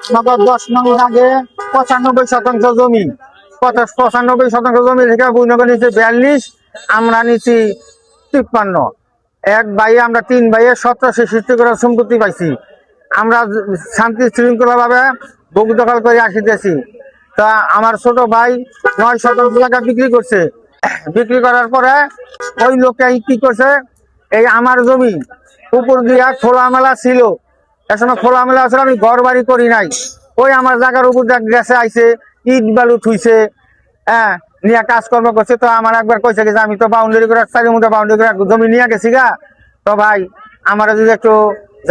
আমাদের 10 নং আগে 95% জমি, 95% জমি থেকে বুঝনগর নিচে 42, আমরা নিচ্ছি 53। এক ভাই আমরা 3 ভাইয়ের 1766 করে সম্পত্তি পাইছি। আমরা শান্তি শৃঙ্খলা ভাবে ভোগ দখল করে আসিতেছি। তা আমার ছোট ভাই 9 শতাংশ টাকা বিক্রি করছে। বিক্রি করার পরে ওই লোকটা কি করছে, এই আমার জমি উপর দিয়া খোলামেলা ছিল, এখনো খোলামেলা আছে, আমি ঘর বাড়ি করি নাই। ওই আমার জায়গার উপর গেছে আইছে, ইট বালু থুইছে, হ্যাঁ, নিয়ে কাজকর্ম করছে। তো আমার একবার কইছে যে আমি তো বাউন্ডারি করে চারির মধ্যে বাউন্ডারি করে জমি নিয়ে গেছি গা, তো ভাই আমার যদি একটু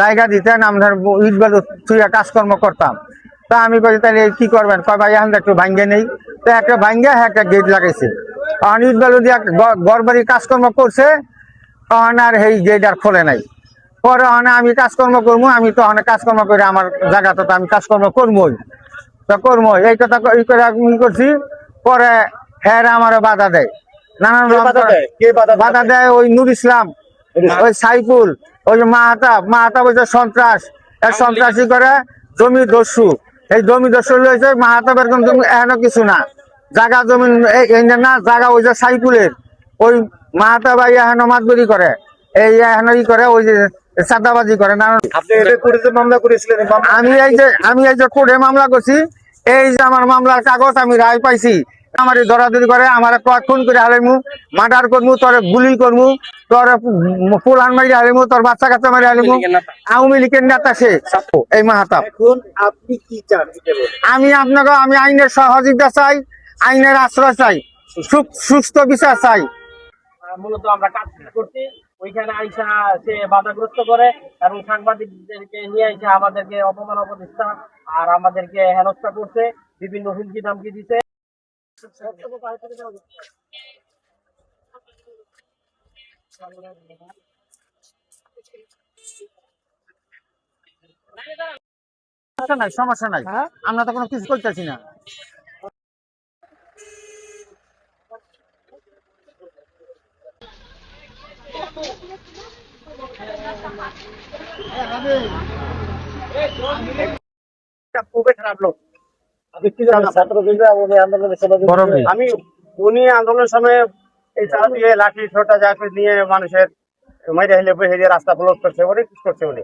জায়গা দিতেন, আমরা ইট বালু থুইয়া কাজকর্ম করতাম। তা আমি বলি তাহলে কি করবেন, কয় ভাই এখন একটু ভাঙ্গে নেই। তো একটা ভাঙ্গে একটা গেট লাগাইছে, তখন ইট বালু দিয়ে ঘর বাড়ি কাজকর্ম করছে, তখন আর এই গেট আর খোলে নাই। পরে আমি কাজকর্ম করবো, আমি তো অনেক কাজকর্ম করে আমার জায়গা তো আমি কাজকর্ম করবোই, তো করবো এই কথা ই করে আমি করছি। পরে হ্যাঁ আমার বাধা দেয়, নানান বাধা দেয়। ওই নুর ইসলাম, ওই সাইফুল, ওই যে মাহাতাব ওই যে সন্ত্রাস, সন্ত্রাসী করে জমি দস্যু। এই জমি দস্যু রয়েছে মাহাতাবের কোন জমি এখনো কিছু না, জায়গা জমি না, জায়গা ওই যে সাইফুলের। ওই মাহাতাব এখনো মাতবরি করে, এই এখনো ই করে, ওই যে চাঁদাবাজি করে। মামলা করেছিলেন? আমি এই যে কোর্টে মামলা করছি, এই যে আমার মামলার কাগজ আমি রায় পাইছি। আমার দরাদরি করে, আমার খুন করে হারাইমু, মার্ডার করমু, তোর গুলি করমু, তোর পোলান মারি হারাইমু, তোর বাচ্চা কাচ্চা মারি হারাইমু। আওয়ামী লীগের নেতা সে এই মাহাতাব। এখন আপনি কি চান? আমি আইনের সহযোগিতা চাই, আইনের আশ্রয় চাই, সুস্থ বিচার চাই। মূলত আমরা কাজ করছি, ওইখানে আইসা সে বাধাগ্রস্ত করে এবং সাংবাদিকদেরকে নিয়ে আইসা আমাদেরকে অপমান অপদস্থা আর আমাদেরকে হেনস্থা করছে, বিভিন্ন হুমকি ধামকি দিছে। সমস্যা নাই, আমরা তো কোনো কিছু করতেছি না। খুবই খারাপ লোক। আমি উনি আন্দোলনের সময় এই চাল দিয়ে লাঠি ছোটা যাকে নিয়ে মানুষের মাইরে হেলে বহে রাস্তা ব্লক করছে, অনেক কিছু করছে উনি।